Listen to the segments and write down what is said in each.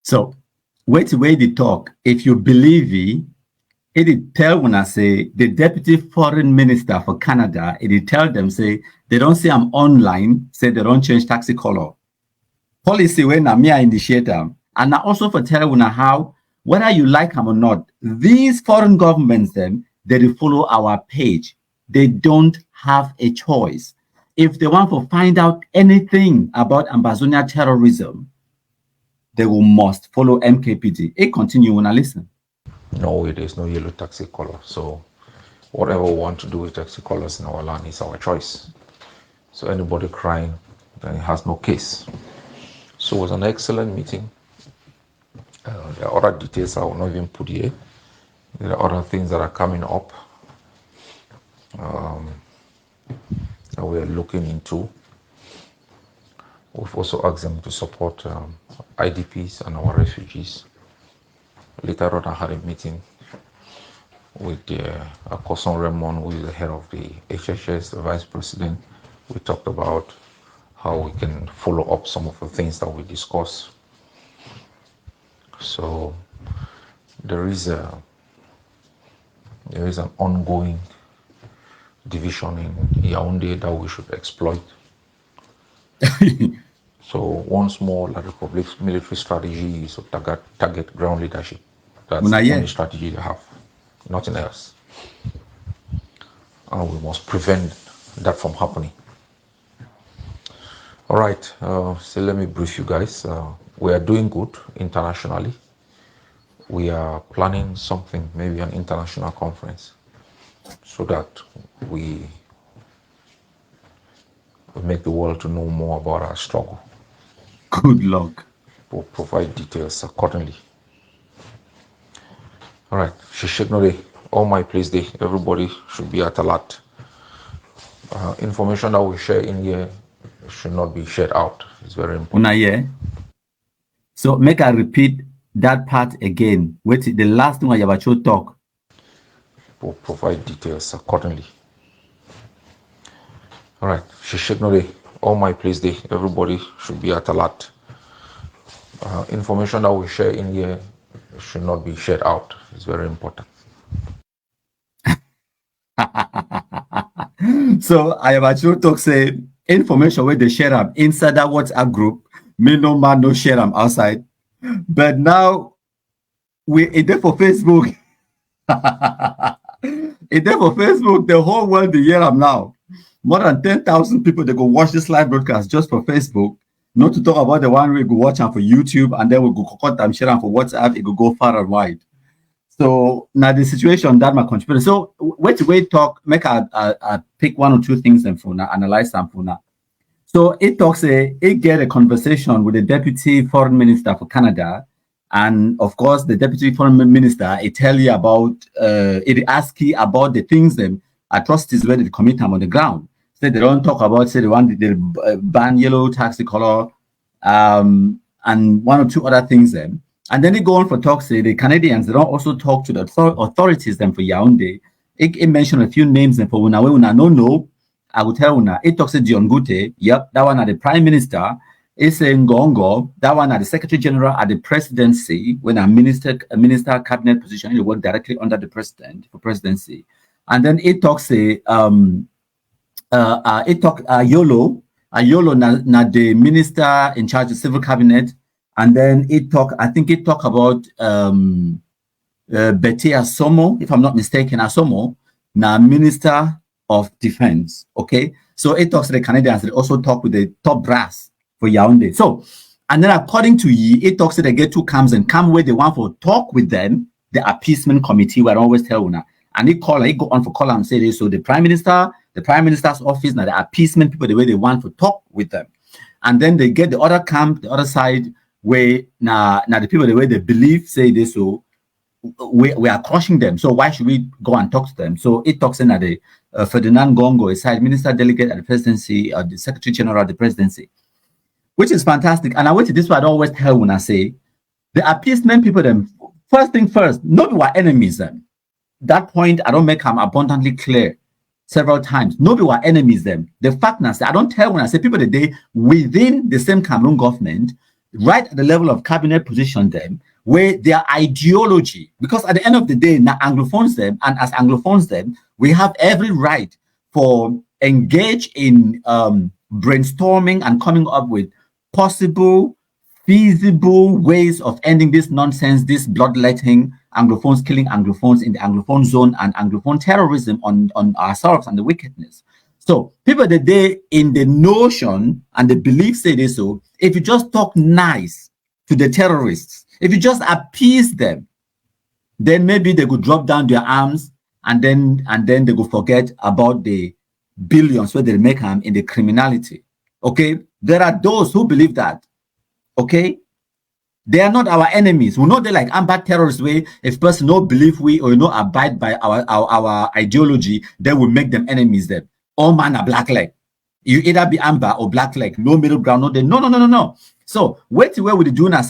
So, wait way they talk. If you believe it tell when I say the deputy foreign minister for Canada, it tell them say they don't say I'm online, say they don't change taxi color. Policy when I initiate them. And I also for tell when how whether you like them or not, these foreign governments then they follow our page. They don't have a choice. If they want to find out anything about Ambazonia terrorism, they will must follow MKPD. It continue when I listen. No, there's no yellow taxi color. So whatever we want to do with taxi colors in our land is our choice. So anybody crying, then it has no case. So it was an excellent meeting. There are other details I will not even put here. There are other things that are coming up that we are looking into. We've also asked them to support IDPs and our refugees. Later on, I had a meeting with Akoson Raymond, who is the head of the HHS, the vice president. We talked about how we can follow up some of the things that we discussed. So there is an ongoing division in Yaoundé that we should exploit. So once more, La Republic's military strategy is to target ground leadership. That's the only strategy they have, nothing else. And we must prevent that from happening. All right, so let me brief you guys. We are doing good internationally. We are planning something, maybe an international conference, so that we make the world to know more about our struggle. Good luck. We'll provide details accordingly. All right, Shishiknode, all my place day, everybody should be at alert. Information that we share in here should not be shared out. It's very important. So make I repeat that part again. Wait, the last thing I ever should talk. We'll provide details accordingly. All right, Shishiknode, all my place day, everybody should be at alert. Information that we share in here should not be shared out. It's very important. So I have actually talk say information where they share them inside that WhatsApp group. Me no man no share them outside. But now it there for Facebook. It there for Facebook. The whole world they hear them now. More than 10,000 people they go watch this live broadcast just for Facebook. Not to talk about the one we go watch them for YouTube and then we go cut them share them for WhatsApp. It will go far and wide. So now the situation that my contributor. So wait talk. Make I pick one or two things and for now analyze them for now. So it talks it get a conversation with the deputy foreign minister for Canada, and of course the deputy foreign minister it tell you about it ask you about the things them atrocities where they commit them on the ground. So they don't talk about say they ban yellow taxi color, and one or two other things them. And then they go on for talks. The Canadians they don't also talk to the authorities them for Yaoundé. It mentioned a few names them for una no. I will tell una. It talks to Dion Gute. Yep, that one at the Prime Minister. It's Ngongo. That one at the Secretary General at the Presidency when a minister cabinet position. You work directly under the president for presidency. And then it talks Yolo na the minister in charge of civil cabinet. And then I think it talk about Betty Asomo, if I'm not mistaken, Asomo, na Minister of Defense. Okay, so it talks to the Canadians. They also talk with the top brass for Yaoundé. So, and then according to it talks to the get two camps and come where they want for talk with them, the appeasement committee, where I always tell una. And it go on for call and say this. So the Prime Minister's office, now the appeasement people, the way they want to talk with them. And then they get the other camp, the other side, where now the people the way they believe say this, so we are crushing them. So why should we go and talk to them? So it talks in at the Ferdinand Gongo, a side minister delegate at the presidency, the Secretary General at the presidency, which is fantastic. And I went to this one. I always tell when I say the appeasement people them first thing first, not we are enemies them. That point I don't make them abundantly clear several times. Nobody were enemies them. The fact now I don't tell when I say people today within the same Cameroon government. right at the level of cabinet position them, where their ideology, because at the end of the day, now Anglophones them, and as Anglophones them, we have every right for engage in brainstorming and coming up with possible, feasible ways of ending this nonsense, this bloodletting, Anglophones killing Anglophones in the Anglophone zone, and Anglophone terrorism on ourselves and the wickedness. So people that they in the notion and the belief say this, so if you just talk nice to the terrorists, if you just appease them, then maybe they could drop down their arms and then they could forget about the billions where they make them in the criminality. Okay, there are those who believe that. Okay, they are not our enemies. We know they like amber terrorists way. If person no believe we or abide by our ideology, then we make them enemies. Then all man are black leg. You either be amber or black leg. No middle ground. No. So wait where we do now.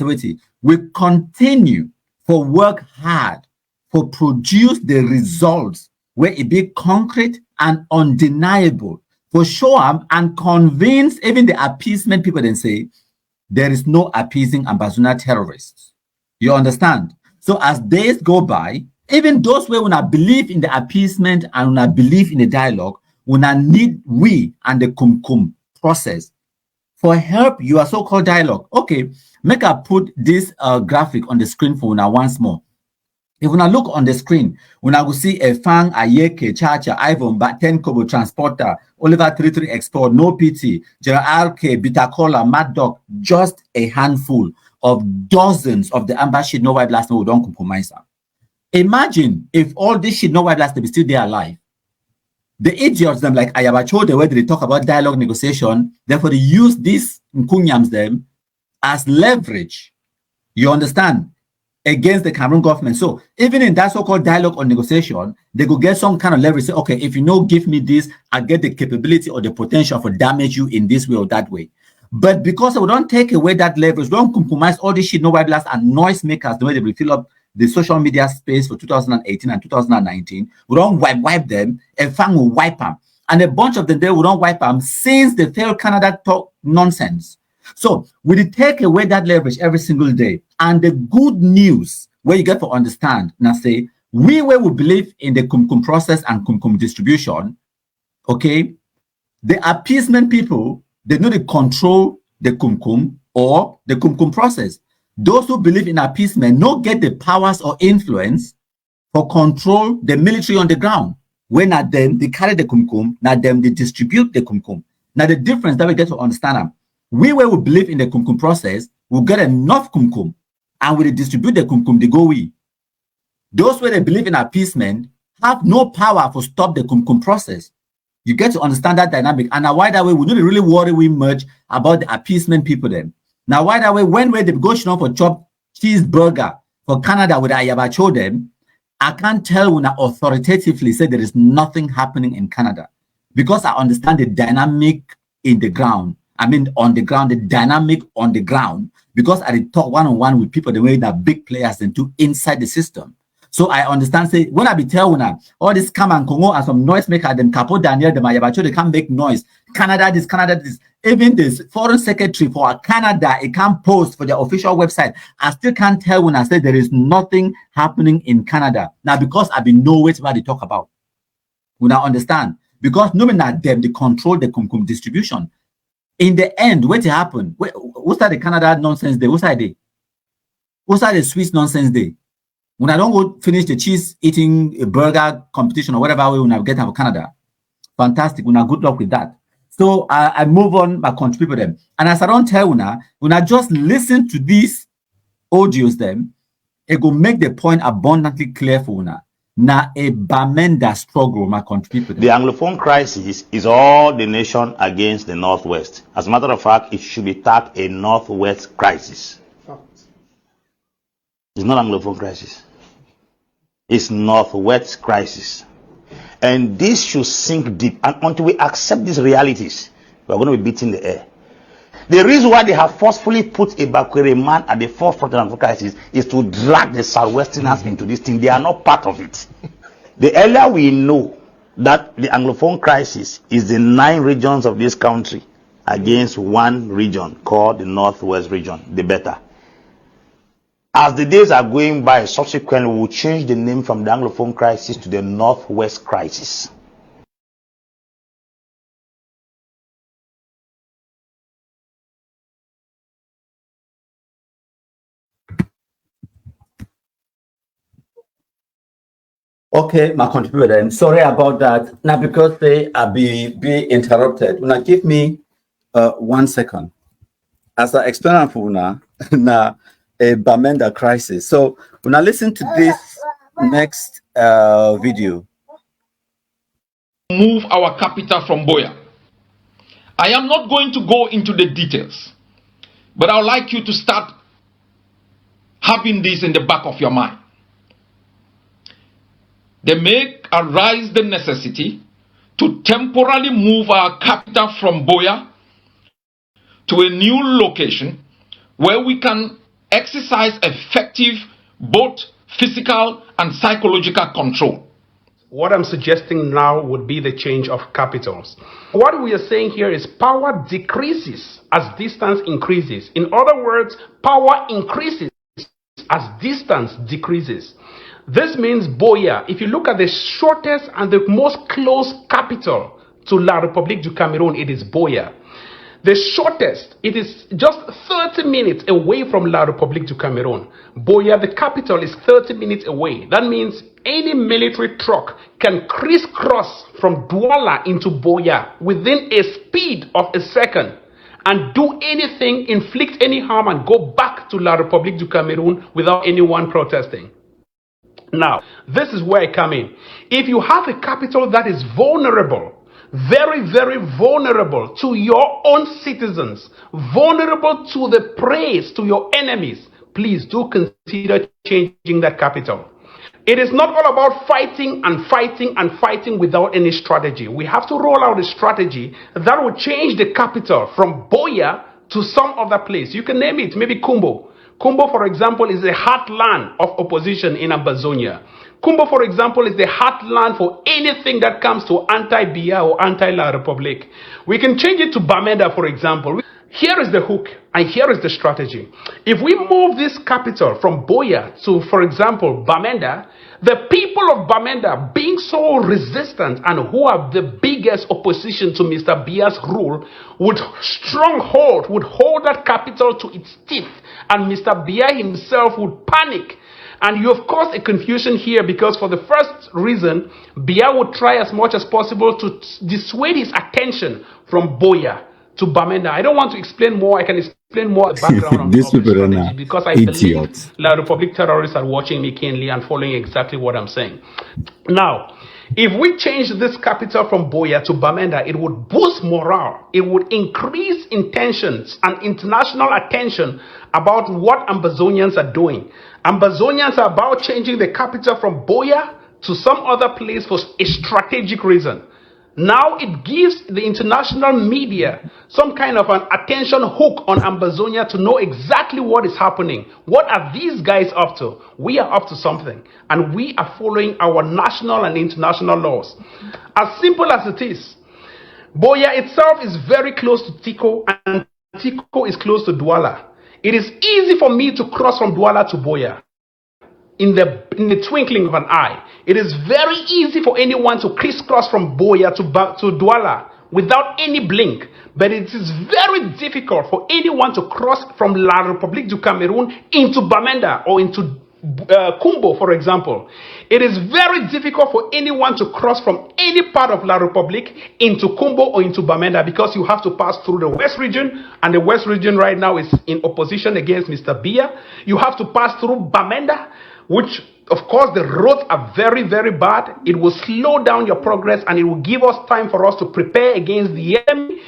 We continue for work hard for produce the results where it be concrete and undeniable for show them and convince even the appeasement people then say there is no appeasing Ambazuna terrorists. You understand? So as days go by, even those where not believe in the appeasement and not believe in the dialogue, not need we and the kum process for help your so-called dialogue. Okay, make I put this graphic on the screen for now once more. If we look on the screen, we will see a Fang, Ayeke, Chacha, Ivan, Baten Kobo Transporter, Oliver 33 Export, No PT, General RK, Bitacola, Mad Dog, just a handful of dozens of the amber shit no white blast no don't compromise. Imagine if all this shit no white blast be still there alive. The idiots them like Ayabacho, the way they talk about dialogue negotiation, therefore they use these Nkunyams them as leverage. You understand? Against the Cameroon government. So even in that so-called dialogue or negotiation, they could get some kind of leverage. Say, okay, if you give me this, I get the capability or the potential for damage you in this way or that way. But because we don't take away that leverage, we don't compromise all this shit, no white blast and noise makers, the way they will fill up the social media space for 2018 and 2019, we don't wipe them, and Fang will wipe them. And a bunch of them there, we don't wipe them since they failed Canada talk nonsense. So we take away that leverage every single day. And the good news, where you get to understand, now say, we where we believe in the Kumkum process and Kumkum distribution, okay, the appeasement people, they know they control the Kumkum or the Kumkum process. Those who believe in appeasement not get the powers or influence for control the military on the ground. When at them, they carry the Kumkum, now them, they distribute the Kumkum. Now the difference that we get to understand them. We where we believe in the Kumkum process, we'll get enough Kumkum and we distribute the Kumkum, they go we. Those where they believe in appeasement have no power to stop the Kumkum process. You get to understand that dynamic. And now why that way, we don't really worry we much about the appeasement people then. Now why that way, when they go for chop cheeseburger for Canada with Ayabacho them, I can't tell when I authoritatively say there is nothing happening in Canada because I understand the dynamic in the ground. I mean, on the ground, the dynamic on the ground, because I talk one-on-one with people the way that big players and do inside the system. So I understand, say, when I be telling all this come and Congo and some noise maker, them Capo Daniel, them Ayabacho, they can't make noise. Canada, this. Even this foreign secretary for Canada, it can't post for their official website. I still can't tell when I say there is nothing happening in Canada. Now, because I've been know what they talk about. We now understand. Because knowing that them, they control the Kumkum distribution. In the end, what happened? What's that the Canada nonsense day? What's that day? What's that the Swiss nonsense day? When I don't go finish the cheese eating a burger competition or whatever way when I get out of Canada, fantastic. Una good luck with that. So I move on by contributing them. And as I don't tell Una just listen to these audios them, it will make the point abundantly clear for Una. Now a Bamenda struggle my contribute. The Anglophone crisis is all the nation against the Northwest. As a matter of fact, it should be tagged a Northwest crisis. It's not Anglophone crisis. It's Northwest crisis. And this should sink deep. And until we accept these realities, we're going to be beating the air. The reason why they have forcefully put a Bakwere man at the forefront of the crisis is to drag the Southwesterners into this thing. They are not part of it. The earlier we know that the Anglophone crisis is the 9 regions of this country, against one region called the Northwest region, the better. As the days are going by, subsequently we will change the name from the Anglophone crisis to the Northwest crisis. Okay, my contributor. I'm sorry about that. Now, because they are be interrupted. Now, give me 1 second. As I explain for now, now a Bamenda crisis. So, when I listen to this next video, move our capital from Boya. I am not going to go into the details, but I would like you to start having this in the back of your mind. They may arise the necessity to temporarily move our capital from Boya to a new location where we can exercise effective both physical and psychological control. What I'm suggesting now would be the change of capitals. What we are saying here is power decreases as distance increases. In other words, power increases as distance decreases. This means Boya, if you look at the shortest and the most close capital to La République du Cameroun, it is Boya. The shortest, it is just 30 minutes away from La République du Cameroun. Boya, the capital, is 30 minutes away. That means any military truck can crisscross from Douala into Boya within a speed of a second and do anything, inflict any harm, and go back to La République du Cameroun without anyone protesting. Now, this is where I come in. If you have a capital that is vulnerable, very, very vulnerable to your own citizens, vulnerable to the praise to your enemies, please do consider changing that capital. It is not all about fighting and fighting and fighting without any strategy. We have to roll out a strategy that will change the capital from Boya to some other place. You can name it, maybe Kumbo. Kumbo, for example, is the heartland of opposition in Ambazonia. Kumbo, for example, is the heartland for anything that comes to anti-Bia or anti-La Republique. We can change it to Bamenda, for example. Here is the hook, and here is the strategy. If we move this capital from Boya to, for example, Bamenda, the people of Bamenda, being so resistant and who are the biggest opposition to Mr. Bia's rule, would hold that capital to its teeth, and Mr. Bia himself would panic. And you have caused a confusion here because for the first reason, Bia would try as much as possible to dissuade his attention from Boya to Bamenda. I don't want to explain more. I can explain more the background of the strategy because I believe La République terrorists are watching me keenly and following exactly what I'm saying. Now, if we change this capital from Boya to Bamenda, it would boost morale. It would increase intentions and international attention about what Ambazonians are doing. Ambazonians are about changing the capital from Boya to some other place for a strategic reason. Now it gives the international media some kind of an attention hook on Ambazonia to know exactly what is happening. What are these guys up to? We are up to something, and we are following our national and international laws. As simple as it is, Boya itself is very close to Tiko, and Tiko is close to Douala. It is easy for me to cross from Douala to Boya in the twinkling of an eye. It is very easy for anyone to crisscross from Boya to Douala without any blink. But it is very difficult for anyone to cross from La République du Cameroun into Bamenda or into Kumbo, for example. It is very difficult for anyone to cross from any part of La République into Kumbo or into Bamenda because you have to pass through the West region, and the West region right now is in opposition against Mr. Bia. You have to pass through Bamenda, which, of course, the roads are very, very bad. It will slow down your progress, and it will give us time for us to prepare against the enemy.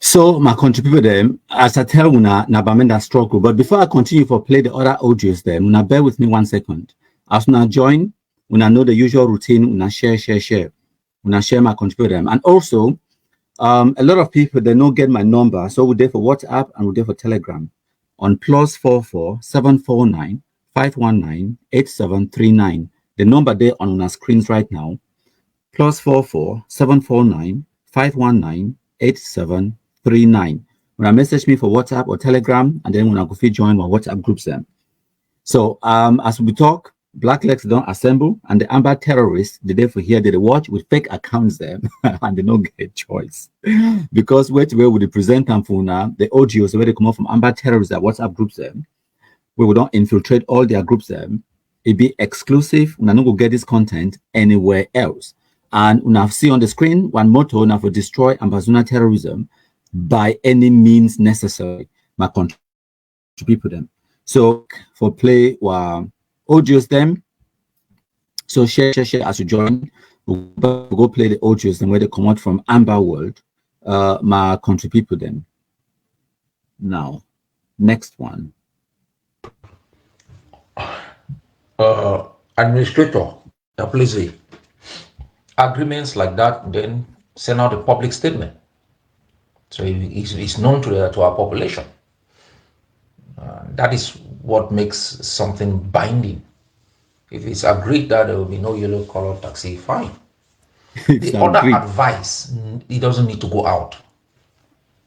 So my contributor them, as I tell una na Bamenda struggle. But before I continue for play the other audios them, una bear with me 1 second. As una join, una know the usual routine, una share. Una share my contributor them. And also, a lot of people they don't get my number, so we're there for WhatsApp and we're there for Telegram on +44 749 519 8739. The number there on our screens right now, +44 749 519-8739. When I message me for WhatsApp or Telegram, and then when I go fit join my WhatsApp groups them. So as we talk, Black Legs don't assemble, and the Amber terrorists, the day for here, they watch with fake accounts them, and they don't get choice. Because where would they present them for now, the audios where they come out from Amber terrorists that WhatsApp groups them, we will not infiltrate all their groups them. It be exclusive. We're not going to get this content anywhere else. And we have see on the screen one motto now for destroy Ambazuna terrorism by any means necessary. My contribute to them. So for play audios them. So share as you join. We'll go play the audios them where they come out from Amber World. My contribute to them. Now, next one. Administrator, please, agreements like that, then send out a public statement. So it's known to our population. That is what makes something binding. If it's agreed that there will be no yellow color taxi, fine. The other advice, it doesn't need to go out.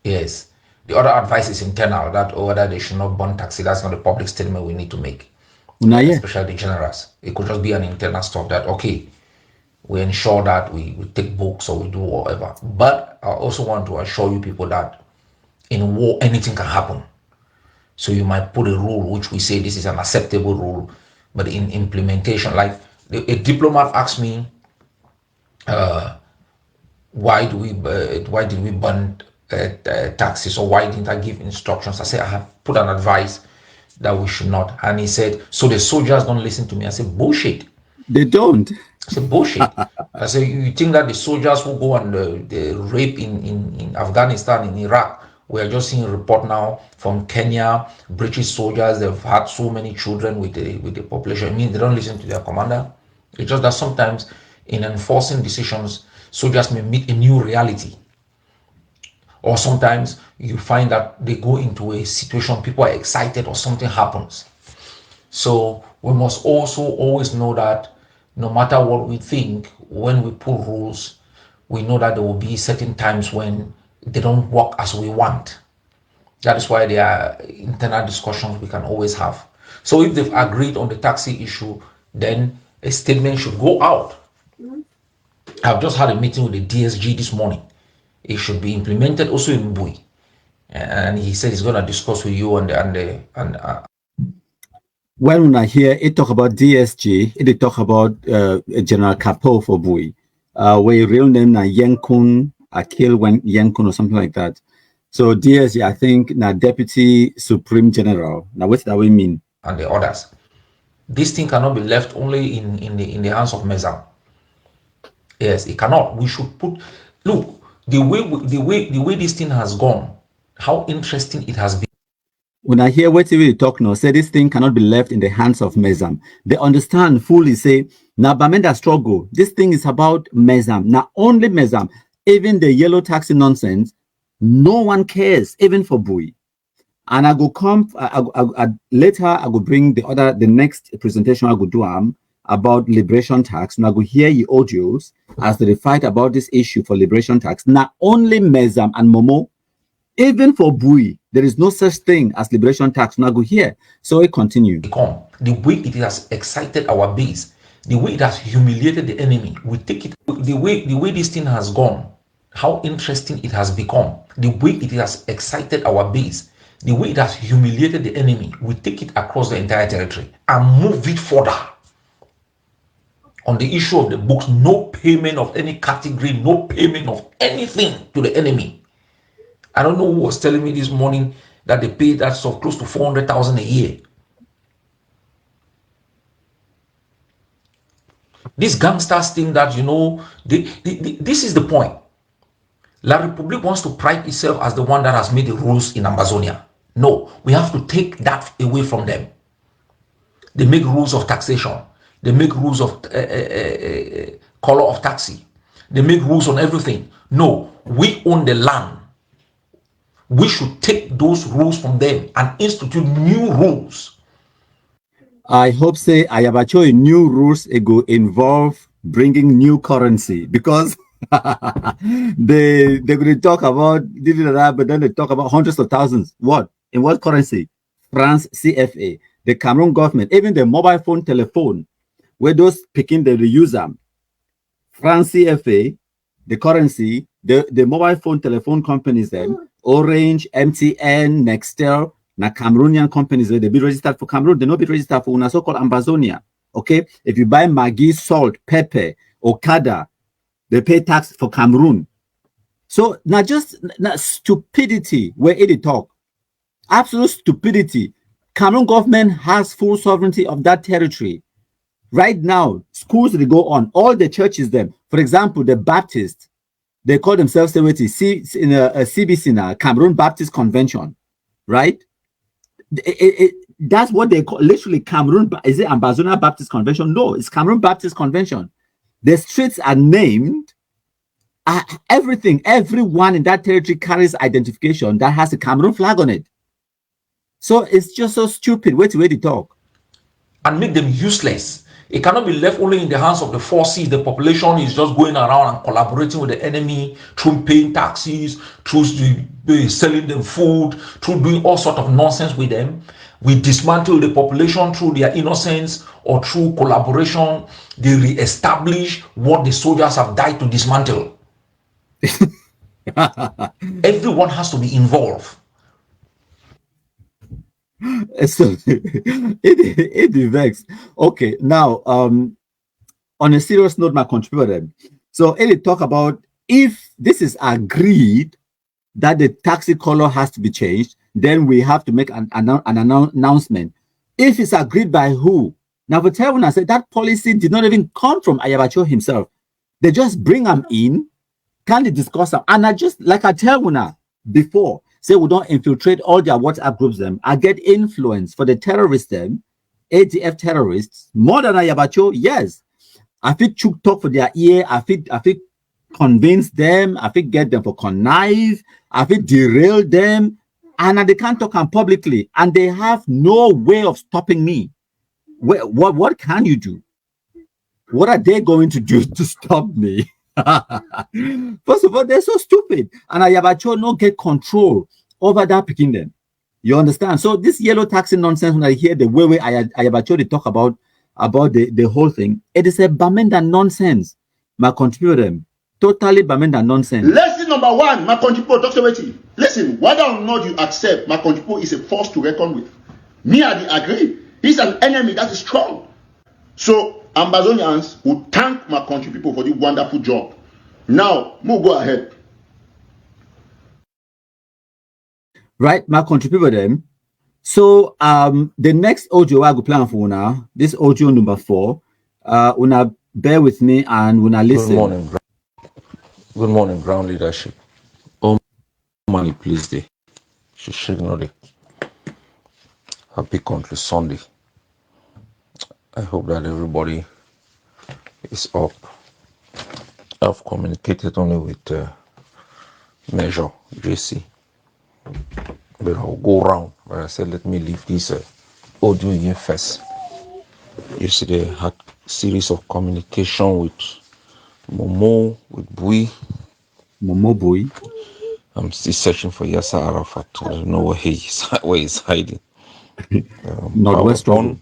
Yes. The other advice is internal, that whether they should not burn taxi, that's not a public statement we need to make. Especially the generals. It could just be an internal stuff that, okay, we ensure that we take books or we do whatever. But I also want to assure you people that in war, anything can happen. So you might put a rule which we say this is an acceptable rule, but in implementation, like a diplomat asked me, why did we burn taxes, or why didn't I give instructions? I said I have put an advice that we should not, and he said, so the soldiers don't listen to me. I said, bullshit. They don't. I said, bullshit. I said, you think that the soldiers who go and the rape in Afghanistan, in Iraq, we are just seeing a report now from Kenya, British soldiers, they've had so many children with the population. I mean, they don't listen to their commander. It's just that sometimes in enforcing decisions, soldiers may meet a new reality. Or sometimes you find that they go into a situation, people are excited or something happens. So we must also always know that no matter what we think, when we put rules, we know that there will be certain times when they don't work as we want. That is why there are internal discussions we can always have. So if they've agreed on the taxi issue, then a statement should go out. I've just had a meeting with the DSG this morning. It should be implemented also in Bui, and he said he's going to discuss with you when I hear it talk about DSG, it talk about General Capo for Bui, where real name na Yenkun Akil Yenkun or something like that. So DSG, I think na Deputy Supreme General. Now what that we mean? And the others. This thing cannot be left only in the hands of Mezam. Yes, it cannot. We should put. Look. The way this thing has gone, how interesting it has been. When I hear what you talk now, say this thing cannot be left in the hands of Mezam. They understand fully, say, now Bamenda struggle. This thing is about Mezam. Not only Mezam, even the yellow taxi nonsense, no one cares, even for Bui. And I go come, later I go bring the next presentation I go do about liberation tax. And I go hear your audios as they fight about this issue for liberation tax. Not only Mezam and Momo, even for Bui, there is no such thing as liberation tax. Now go here. So it continue. The way it has excited our base, the way it has humiliated the enemy, we take it. The way this thing has gone, how interesting it has become. The way it has excited our base, the way it has humiliated the enemy, we take it across the entire territory and move it further. On the issue of the books, no payment of any category, no payment of anything to the enemy. I don't know who was telling me this morning that they pay that stuff close to 400,000 a year. These gangsters think that, this is the point. La Republique wants to pride itself as the one that has made the rules in Amazonia. No, we have to take that away from them. They make rules of taxation. They make rules of color of taxi. They make rules on everything. No, we own the land. We should take those rules from them and institute new rules. I hope say I have actually new rules it go involve bringing new currency, because They're going to talk about that, but then they talk about hundreds of thousands. What? In what currency? France CFA. The Cameroon government, even the mobile phone telephone, where those picking the use them. France CFA, the currency, the mobile phone telephone companies then, Orange, MTN, Nextel, na Cameroonian companies, they be registered for Cameroon, they not be registered for una so-called Ambazonia. Okay? If you buy Maggi, salt, pepper, Okada, they pay tax for Cameroon. So not just not stupidity where it talk. Absolute stupidity. Cameroon government has full sovereignty of that territory. Right now, schools they go on, all the churches them. For example, the Baptists, they call themselves in a CBC now, Cameroon Baptist Convention, right? That's what they call literally Cameroon. Is it Ambazona Baptist Convention? No, it's Cameroon Baptist Convention. The streets are named. Everything, everyone in that territory carries identification that has a Cameroon flag on it. So it's just so stupid. Wait to talk. And make them useless. It cannot be left only in the hands of the forces. The population is just going around and collaborating with the enemy through paying taxes, through selling them food, through doing all sort of nonsense with them. We dismantle the population through their innocence or through collaboration. They re-establish what the soldiers have died to dismantle. Everyone has to be involved. So it vexed. Okay, now on a serious note, my contributor. So it talk about if this is agreed that the taxi color has to be changed, then we have to make an announcement. If it's agreed by who? Now, for Terwin, I said that policy did not even come from Ayabacho himself. They just bring them in, can they discuss them? And I just like I tell you before, say we don't infiltrate all their WhatsApp groups them. I get influence for the terrorists them, ADF terrorists, more than Ayabacho, yes. I think Chuk talk for their ear, I think convince them, I think get them for connive, I think derail them, and they can't talk publicly, and they have no way of stopping me. What can you do? What are they going to do to stop me? First of all, they're so stupid, and Ayabacho no get control over that picking them. You understand? So this yellow taxi nonsense, when I hear the way Ayabacho they talk about the whole thing, it is a Bamenda nonsense. My contributor them totally Bamenda nonsense. Lesson number one, my contributor talks about it. Listen, whether or not you accept, my contributor is a force to reckon with. Me, I agree. He's an enemy that is strong. So Ambazonians will thank my country people for the wonderful job. Now, we'll go ahead. Right, my contributor them. So the next audio I go plan for now, this audio number 4. Una bear with me and una listen. Good morning, ground leadership. Oh money, please day. Shishigno. Happy Country Sunday. I hope that everybody is up. I've communicated only with Measure JC, but I'll go around. But I said, let me leave this audio here first. Yesterday, I had a series of communication with Momo, with Bui. Momo Bui. I'm still searching for Yasser Arafat. I don't know where he's hiding. Northwest trouble.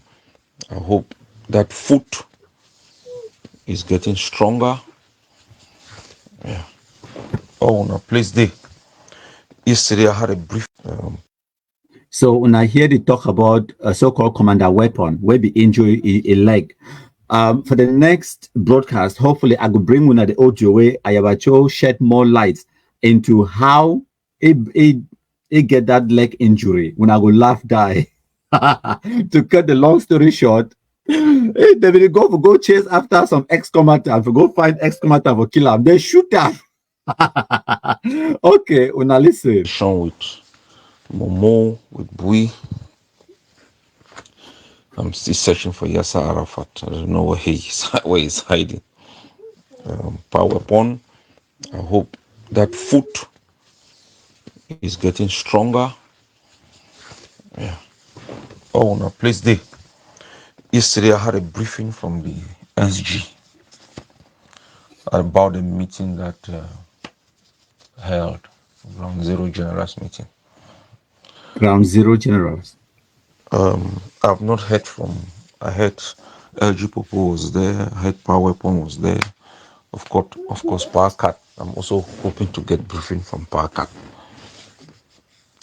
I hope that foot is getting stronger. Yeah. Oh no, please day. Yesterday I had a brief. So when I hear they talk about a so-called commander weapon, where the injury a leg. For the next broadcast, hopefully I will bring one of the audio where Ayabacho shed more light into how it get that leg injury when I go laugh die. To cut the long story short, they will go chase after some ex-combatant, go find ex-combatant for kill him. They shoot them. Okay, una listen. With Momo, with Bui. I'm still searching for Yasser Arafat. I don't know where he's hiding. Power upon. I hope that foot is getting stronger. Yeah. Oh no, please day. Yesterday I had a briefing from the SG about the meeting that held, Ground Zero Generals meeting. Ground Zero Generals. I've not heard from. I heard LG Popo was there. I heard Power Weapon was there. Of course, Power Cat. I'm also hoping to get briefing from Power Cat.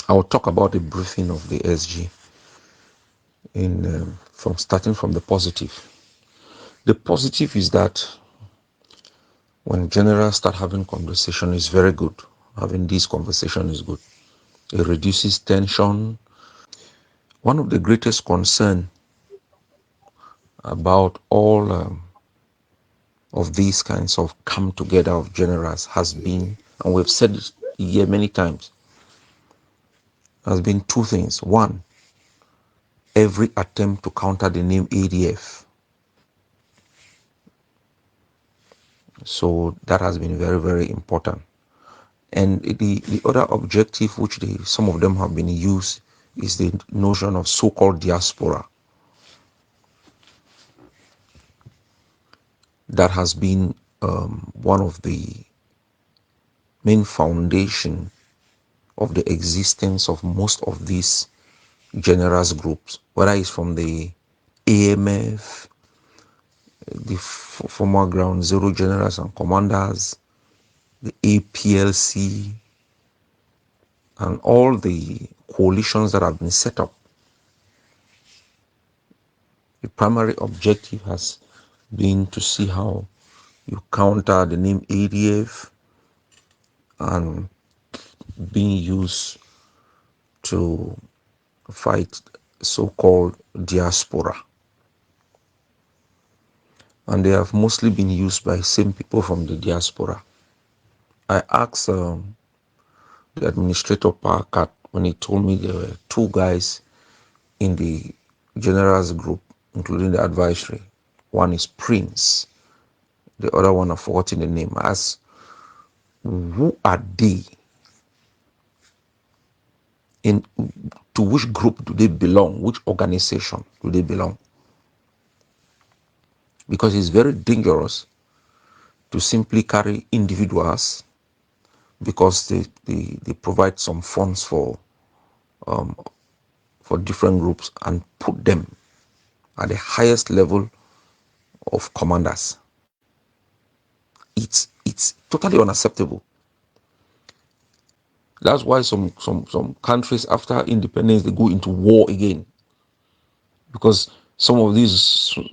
I will talk about the briefing of the SG from starting from the positive. The positive is that when generals start having conversation, is very good. Having this conversation is good. It reduces tension. One of the greatest concern about all of these kinds of come together of generals has been, and we've said it here many times, has been two things. One, every attempt to counter the name ADF. So that has been very, very important. And the other objective which some of them have been used is the notion of so-called diaspora. That has been one of the main foundation of the existence of most of these generals groups, whether it's from the AMF, the former Ground Zero Generals and Commanders, the APLC, and all the coalitions that have been set up. The primary objective has been to see how you counter the name ADF and being used to fight so-called diaspora. And they have mostly been used by same people from the diaspora. I asked the administrator Power Cat when he told me there were two guys in the generals group, including the advisory. One is Prince, the other one I've forgotten the name. I asked, who are they? To which group do they belong? Which organization do they belong? Because it's very dangerous to simply carry individuals because they provide some funds for different groups and put them at the highest level of commanders. It's totally unacceptable. That's why some countries after independence they go into war again, because some of these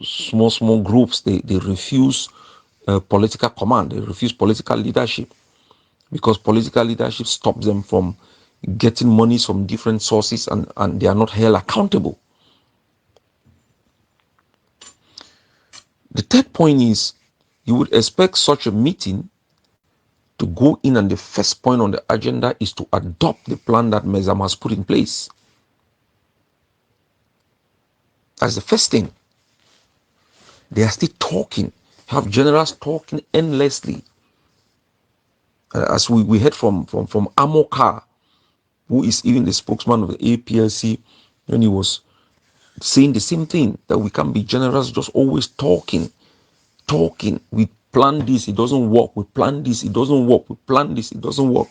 small groups they refuse political command, they refuse political leadership, because political leadership stops them from getting money from different sources and they are not held accountable. The third point is you would expect such a meeting to go in, and the first point on the agenda is to adopt the plan that Mezam has put in place. That's the first thing. They are still talking, have generals talking endlessly. As we heard from Amokar, who is even the spokesman of the APLC, when he was saying the same thing, that we can't be generals just always talking. We plan this, it doesn't work. We plan this, it doesn't work. We plan this, it doesn't work.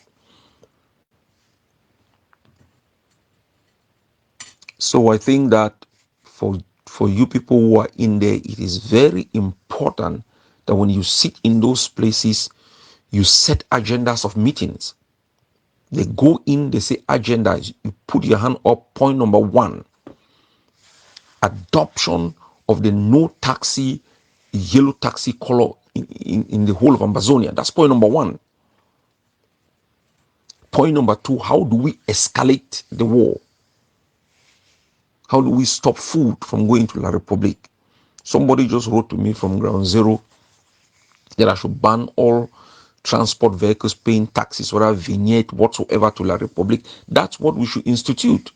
So I think that for you people who are in there, it is very important that when you sit in those places, you set agendas of meetings. They go in, they say agendas. You put your hand up. Point number 1, adoption of the no taxi, yellow taxi color in the whole of Amazonia. That's point number 1. Point number 2, how do we escalate the war? How do we stop food from going to La Republic? Somebody just wrote to me from Ground Zero that I should ban all transport vehicles paying taxes, whether vignette, whatsoever, to La Republic. That's what we should institute.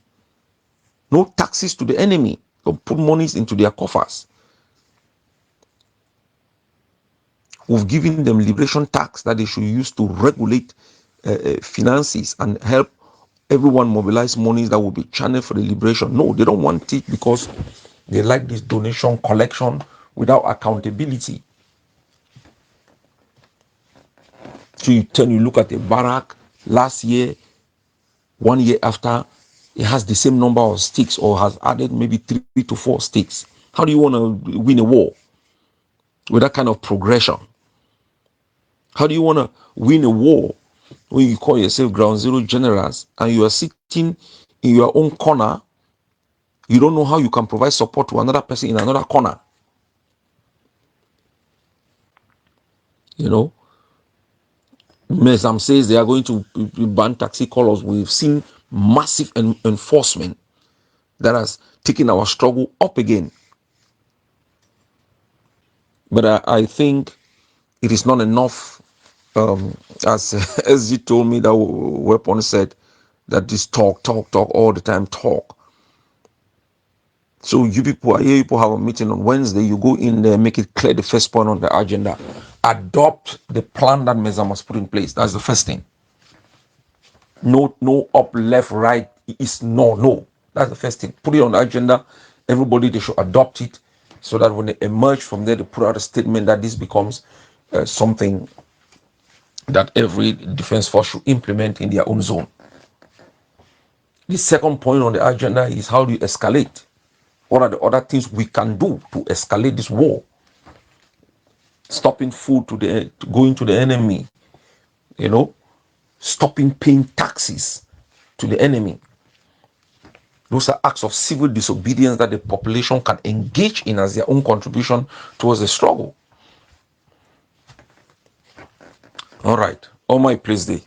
No taxes to the enemy. Don't put monies into their coffers. We've given them liberation tax that they should use to regulate finances and help everyone mobilize monies that will be channeled for the liberation. No, they don't want it because they like this donation collection without accountability. So you look at a barrack last year, 1 year after, it has the same number of sticks or has added maybe 3 to 4 sticks. How do you want to win a war with that kind of progression? How do you want to win a war when you call yourself ground zero generals and you are sitting in your own corner? You don't know how you can provide support to another person in another corner. You know, Mesam says they are going to ban taxi callers. We've seen massive enforcement that has taken our struggle up again. But I think it is not enough, as you told me, that Weapon said, that this talk all the time, talk. So you people have a meeting on Wednesday, you go in there, make it clear the first point on the agenda. Adopt the plan that Mesam has put in place. That's the first thing. No up, left, right. It's no. That's the first thing. Put it on the agenda. Everybody, they should adopt it so that when they emerge from there, they put out a statement that this becomes something that every defense force should implement in their own zone. The second point on the agenda is how do you escalate? What are the other things we can do to escalate this war? Stopping food to going to the enemy, stopping paying taxes to the enemy. Those are acts of civil disobedience that the population can engage in as their own contribution towards the struggle. All right. All my praise day.